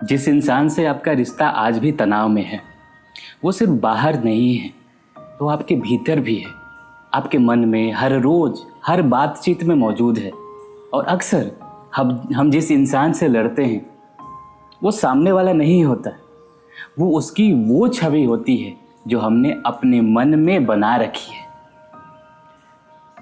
जिस इंसान से आपका रिश्ता आज भी तनाव में है, वो सिर्फ बाहर नहीं है, वो आपके भीतर भी है। आपके मन में हर रोज हर बातचीत में मौजूद है। और अक्सर हम जिस इंसान से लड़ते हैं वो सामने वाला नहीं होता, वो उसकी वो छवि होती है जो हमने अपने मन में बना रखी है।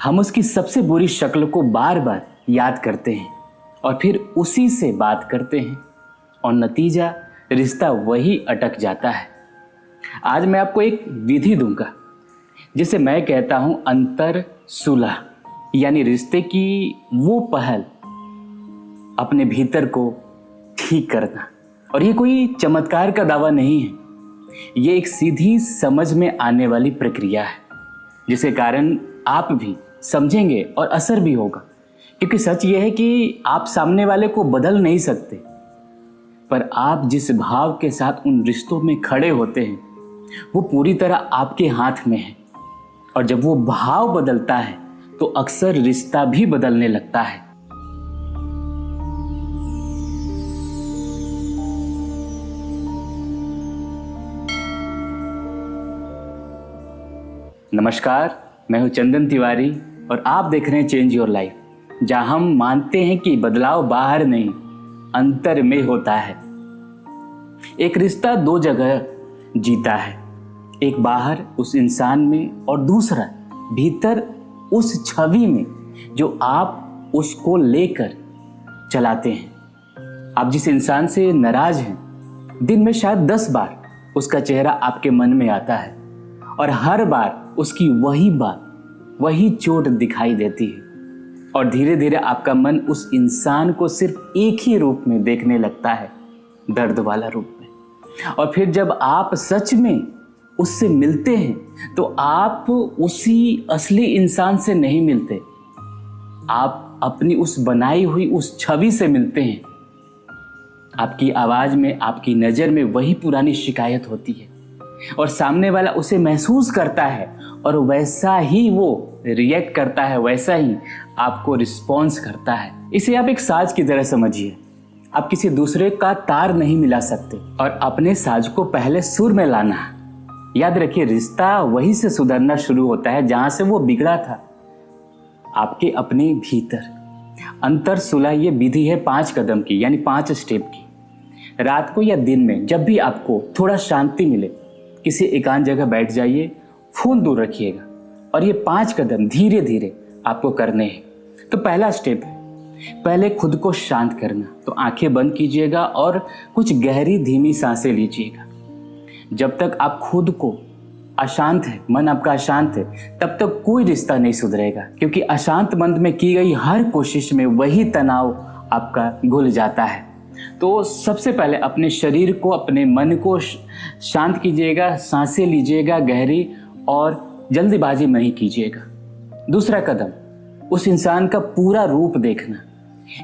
हम उसकी सबसे बुरी शक्ल को बार बार याद करते हैं और फिर उसी से बात करते हैं और नतीजा रिश्ता वही अटक जाता है। आज मैं आपको एक विधि दूंगा जिसे मैं कहता हूं अंतर सुलह, यानी रिश्ते की वो पहल अपने भीतर को ठीक करना। और ये कोई चमत्कार का दावा नहीं है, ये एक सीधी समझ में आने वाली प्रक्रिया है जिसके कारण आप भी समझेंगे और असर भी होगा। क्योंकि सच ये है कि आप सामने वाले को बदल नहीं सकते, पर आप जिस भाव के साथ उन रिश्तों में खड़े होते हैं वो पूरी तरह आपके हाथ में है। और जब वो भाव बदलता है तो अक्सर रिश्ता भी बदलने लगता है। नमस्कार, मैं हूं चंदन तिवारी और आप देख रहे हैं चेंज योर लाइफ, जहां हम मानते हैं कि बदलाव बाहर नहीं अंतर में होता है। एक रिश्ता दो जगह जीता है, एक बाहर उस इंसान में और दूसरा भीतर उस छवि में जो आप उसको लेकर चलाते हैं। आप जिस इंसान से नाराज हैं, दिन में शायद 10 बार उसका चेहरा आपके मन में आता है और हर बार उसकी वही बात, वही चोट दिखाई देती है। और धीरे धीरे आपका मन उस इंसान को सिर्फ एक ही रूप में देखने लगता है, दर्द वाला रूप में। और फिर जब आप सच में उससे मिलते हैं तो आप उसी असली इंसान से नहीं मिलते, आप अपनी उस बनाई हुई उस छवि से मिलते हैं। आपकी आवाज में, आपकी नजर में वही पुरानी शिकायत होती है और सामने वाला उसे महसूस करता है और वैसा ही वो रिएक्ट करता है, वैसा ही आपको रिस्पॉन्स करता है। इसे आप एक साज की तरह समझिए। आप किसी दूसरे का तार नहीं मिला सकते और अपने साज को पहले सुर में लाना है। याद रखिए, रिश्ता वहीं से सुधरना शुरू होता है जहां से वो बिगड़ा था, आपके अपने भीतर। अंतर सुलह ये विधि है 5 कदम की, यानी 5 स्टेप की। रात को या दिन में जब भी आपको थोड़ा शांति मिले, किसी एकांत जगह बैठ जाइए, फोन दूर रखिएगा और ये 5 कदम धीरे धीरे आपको करने हैं। तो पहला स्टेप है पहले खुद को शांत करना। तो आंखें बंद कीजिएगा और कुछ गहरी धीमी सांसें लीजिएगा। जब तक आप खुद को अशांत है, मन आपका अशांत है, तब तक कोई रिश्ता नहीं सुधरेगा। क्योंकि अशांत मन में की गई हर कोशिश में वही तनाव आपका घुल जाता है। तो सबसे पहले अपने शरीर को, अपने मन को शांत कीजिएगा, सांसें लीजिएगा गहरी और जल्दबाजी नहीं कीजिएगा। दूसरा कदम, उस इंसान का पूरा रूप देखना,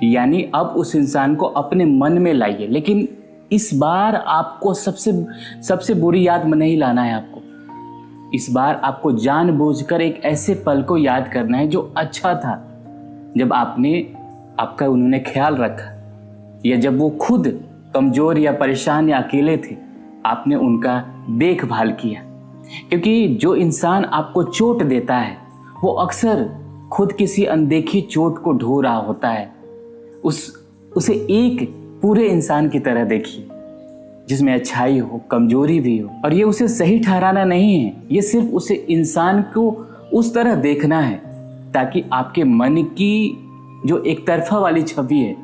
यानी अब उस इंसान को अपने मन में लाइए। लेकिन इस बार आपको सबसे बुरी याद में नहीं लाना है। आपको इस बार आपको जानबूझकर एक ऐसे पल को याद करना है जो अच्छा था, जब आपका उन्होंने ख्याल रखा, या जब वो खुद कमजोर या परेशान या अकेले थे, आपने उनका देखभाल किया। क्योंकि जो इंसान आपको चोट देता है वो अक्सर खुद किसी अनदेखी चोट को ढो रहा होता है। उसे एक पूरे इंसान की तरह देखिए, जिसमें अच्छाई हो, कमजोरी भी हो। और ये उसे सही ठहराना नहीं है, ये सिर्फ उसे इंसान को उस तरह देखना है ताकि आपके मन की जो एक तरफा वाली छवि है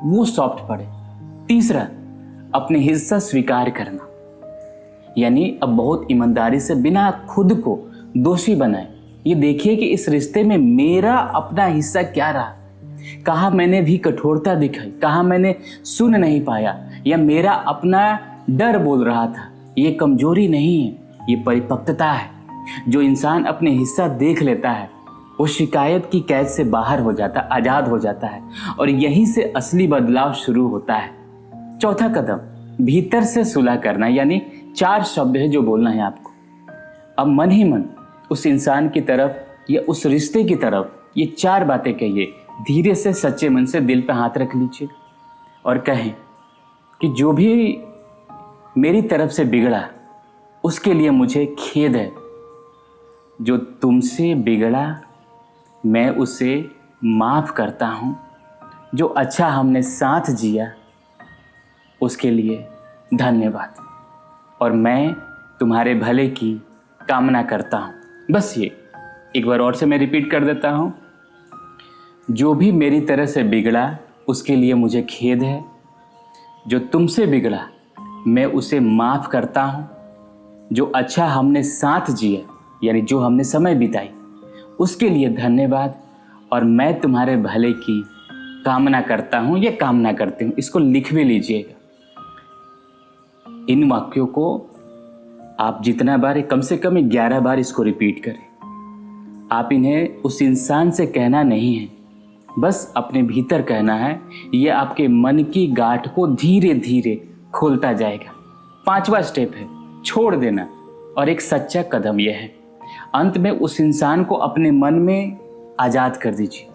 वो सॉफ्ट पड़े। तीसरा, अपने हिस्सा स्वीकार करना, यानी अब बहुत ईमानदारी से बिना खुद को दोषी बनाए ये देखिए कि इस रिश्ते में मेरा अपना हिस्सा क्या रहा, कहाँ मैंने भी कठोरता दिखाई, कहाँ मैंने सुन नहीं पाया, या मेरा अपना डर बोल रहा था। ये कमजोरी नहीं है, ये परिपक्वता है। जो इंसान अपने हिस्सा देख लेता है वो शिकायत की कैद से बाहर हो जाता, आजाद हो जाता है और यहीं से असली बदलाव शुरू होता है। चौथा कदम, भीतर से सुलह करना, यानी 4 शब्द है जो बोलना है आपको। अब मन ही मन उस इंसान की तरफ या उस रिश्ते की तरफ ये 4 बातें कहिए। धीरे से सच्चे मन से दिल पे हाथ रख लीजिए और कहें, कि जो भी मेरी तरफ से बिगड़ा उसके लिए मुझे खेद है। जो तुमसे बिगड़ा मैं उसे माफ़ करता हूँ। जो अच्छा हमने साथ जिया उसके लिए धन्यवाद। और मैं तुम्हारे भले की कामना करता हूँ। बस ये एक बार और से मैं रिपीट कर देता हूँ। जो भी मेरी तरह से बिगड़ा उसके लिए मुझे खेद है। जो तुमसे बिगड़ा मैं उसे माफ़ करता हूँ। जो अच्छा हमने साथ जिया यानी जो हमने समय बिताई उसके लिए धन्यवाद। और मैं तुम्हारे भले की कामना करता हूँ या कामना करती हूँ। इसको लिख भी लीजिएगा। इन वाक्यों को आप जितना बार, कम से कम 11 बार इसको रिपीट करें। आप इन्हें उस इंसान से कहना नहीं है, बस अपने भीतर कहना है। ये आपके मन की गांठ को धीरे धीरे खोलता जाएगा। 5वां स्टेप है छोड़ देना। और एक सच्चा कदम यह है, अंत में उस इंसान को अपने मन में आज़ाद कर दीजिए।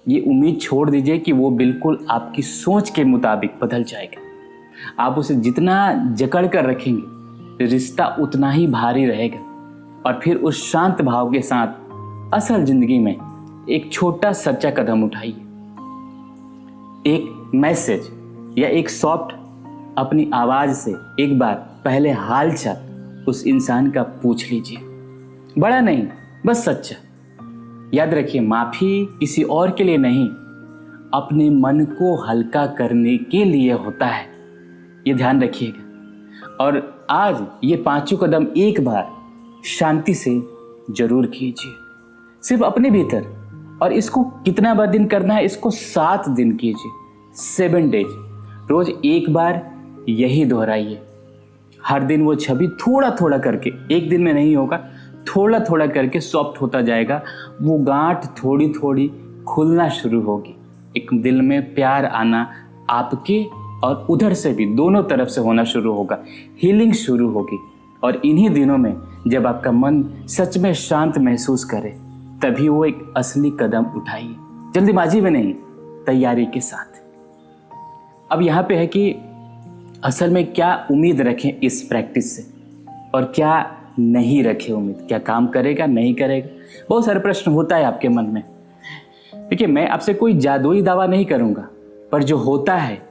ये उम्मीद छोड़ दीजिए कि वो बिल्कुल आपकी सोच के मुताबिक बदल जाएगा। आप उसे जितना जकड़ कर रखेंगे रिश्ता उतना ही भारी रहेगा। और फिर उस शांत भाव के साथ असल जिंदगी में एक छोटा सच्चा कदम उठाइए। एक मैसेज या एक सॉफ्ट अपनी आवाज़ से एक बार पहले हाल चाल उस इंसान का पूछ लीजिए। बड़ा नहीं, बस सच्चा। याद रखिए, माफ़ी किसी और के लिए नहीं, अपने मन को हल्का करने के लिए होता है। ये ध्यान रखिएगा। और आज ये 5 कदम एक बार शांति से जरूर कीजिए, सिर्फ अपने भीतर। और इसको कितना बार दिन करना है? इसको 7 दिन कीजिए, 7 डेज। रोज एक बार यही दोहराइए। हर दिन वो छवि थोड़ा थोड़ा करके, एक दिन में नहीं होगा, थोड़ा थोड़ा करके सॉफ्ट होता जाएगा। वो गांठ थोड़ी थोड़ी खुलना शुरू होगी। एक दिल में प्यार आना आपके और उधर से भी, दोनों तरफ से होना शुरू होगा। हीलिंग शुरू होगी। और इन्हीं दिनों में जब आपका मन सच में शांत महसूस करे तभी वो एक असली कदम उठाइए। जल्दबाजी में नहीं, तैयारी के साथ। अब यहाँ पे है कि असल में क्या उम्मीद रखें इस प्रैक्टिस से और क्या नहीं रखें उम्मीद। क्या काम करेगा, नहीं करेगा? बहुत सारे प्रश्न होता है आपके मन में। देखिए, मैं आपसे कोई जादुई दावा नहीं करूँगा, पर जो होता है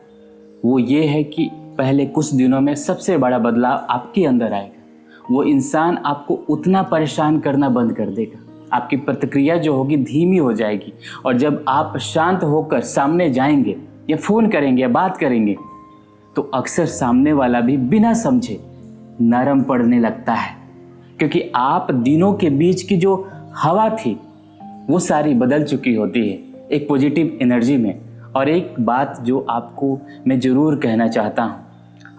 वो ये है कि पहले कुछ दिनों में सबसे बड़ा बदलाव आपके अंदर आएगा। वो इंसान आपको उतना परेशान करना बंद कर देगा। आपकी प्रतिक्रिया जो होगी धीमी हो जाएगी। और जब आप शांत होकर सामने जाएंगे या फ़ोन करेंगे या बात करेंगे तो अक्सर सामने वाला भी बिना समझे नरम पड़ने लगता है। क्योंकि आप दिनों के बीच की जो हवा थी वो सारी बदल चुकी होती है एक पॉजिटिव एनर्जी में। और एक बात जो आपको मैं ज़रूर कहना चाहता हूँ,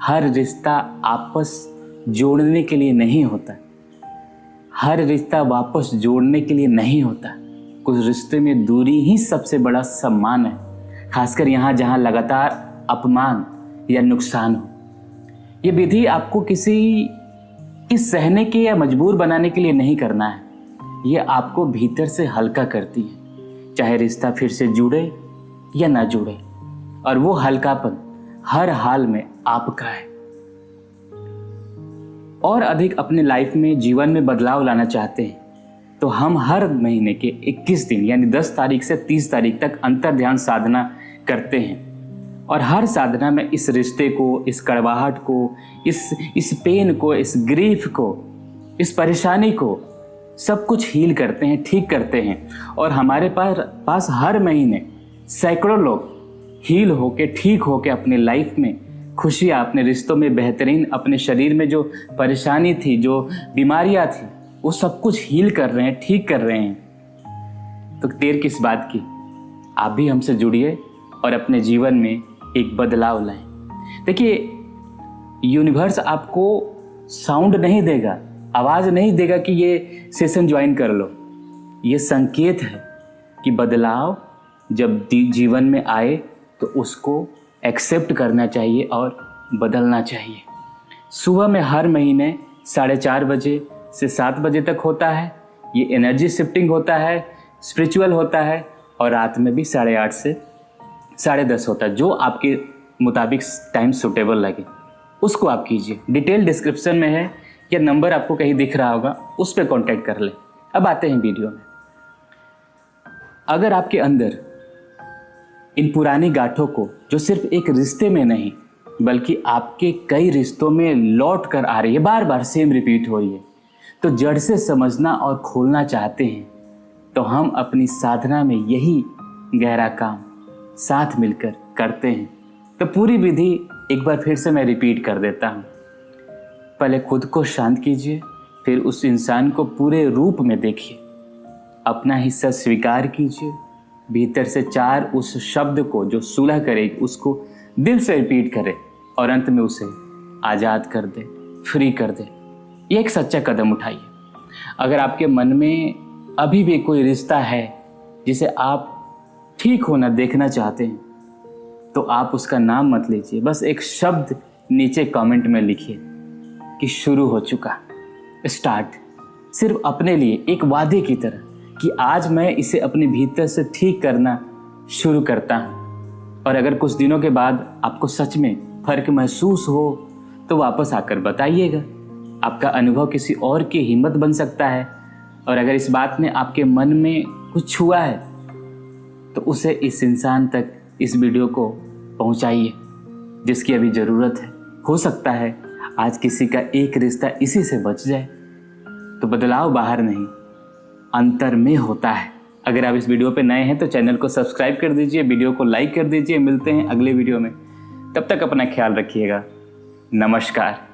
हर रिश्ता आपस जोड़ने के लिए नहीं होता। हर रिश्ता वापस जोड़ने के लिए नहीं होता। कुछ रिश्ते में दूरी ही सबसे बड़ा सम्मान है, खासकर यहाँ जहाँ लगातार अपमान या नुकसान हो। ये विधि आपको किसी की सहने के या मजबूर बनाने के लिए नहीं करना है। ये आपको भीतर से हल्का करती है, चाहे रिश्ता फिर से जुड़े या ना जुड़े। और वो हल्कापन हर हाल में आपका है। और अधिक अपने लाइफ में, जीवन में बदलाव लाना चाहते हैं तो हम हर महीने के 21 दिन यानी 10 तारीख से 30 तारीख तक अंतर ध्यान साधना करते हैं। और हर साधना में इस रिश्ते को, इस कड़वाहट को, इस पेन को, इस ग्रीफ को, इस परेशानी को सब कुछ हील करते हैं, ठीक करते हैं। और हमारे पास हर महीने सैकड़ों लोग हील होके, ठीक होके अपने लाइफ में खुशियाँ, अपने रिश्तों में बेहतरीन, अपने शरीर में जो परेशानी थी, जो बीमारियाँ थी, वो सब कुछ हील कर रहे हैं, ठीक कर रहे हैं। तो देर किस बात की? आप भी हमसे जुड़िए और अपने जीवन में एक बदलाव लाएं। देखिए, यूनिवर्स आपको साउंड नहीं देगा, आवाज़ नहीं देगा कि ये सेशन ज्वाइन कर लो। ये संकेत है कि बदलाव जब जीवन में आए तो उसको एक्सेप्ट करना चाहिए और बदलना चाहिए। सुबह में हर महीने 4:30 बजे से 7 बजे तक होता है। ये एनर्जी शिफ्टिंग होता है, स्पिरिचुअल होता है। और रात में भी 8:30 से 10:30 होता है, जो आपके मुताबिक टाइम सूटेबल लगे उसको आप कीजिए। डिटेल डिस्क्रिप्शन में है या नंबर आपको कहीं दिख रहा होगा, उस पर कॉन्टैक्ट कर लें। अब आते हैं वीडियो में। अगर आपके अंदर इन पुरानी गांठों को, जो सिर्फ एक रिश्ते में नहीं बल्कि आपके कई रिश्तों में लौट कर आ रही है, बार बार सेम रिपीट हो रही है, तो जड़ से समझना और खोलना चाहते हैं, तो हम अपनी साधना में यही गहरा काम साथ मिलकर करते हैं। तो पूरी विधि एक बार फिर से मैं रिपीट कर देता हूँ। पहले खुद को शांत कीजिए, फिर उस इंसान को पूरे रूप में देखिए, अपना हिस्सा स्वीकार कीजिए, भीतर से 4 उस शब्द को जो सुलह करेगी उसको दिल से रिपीट करें और अंत में उसे आज़ाद कर दे, फ्री कर दे। ये एक सच्चा कदम उठाइए। अगर आपके मन में अभी भी कोई रिश्ता है जिसे आप ठीक होना देखना चाहते हैं, तो आप उसका नाम मत लीजिए, बस एक शब्द नीचे कमेंट में लिखिए कि शुरू हो चुका, स्टार्ट। सिर्फ अपने लिए एक वादे की तरह कि आज मैं इसे अपने भीतर से ठीक करना शुरू करता हूँ। और अगर कुछ दिनों के बाद आपको सच में फर्क महसूस हो तो वापस आकर बताइएगा। आपका अनुभव किसी और की हिम्मत बन सकता है। और अगर इस बात ने आपके मन में कुछ छुआ है तो उसे इस इंसान तक इस वीडियो को पहुंचाइए जिसकी अभी ज़रूरत है। हो सकता है आज किसी का एक रिश्ता इसी से बच जाए। तो बदलाव बाहर नहीं, अंतर में होता है। अगर आप इस वीडियो पे नए हैं तो चैनल को सब्सक्राइब कर दीजिए, वीडियो को लाइक कर दीजिए। मिलते हैं अगले वीडियो में, तब तक अपना ख्याल रखिएगा। नमस्कार।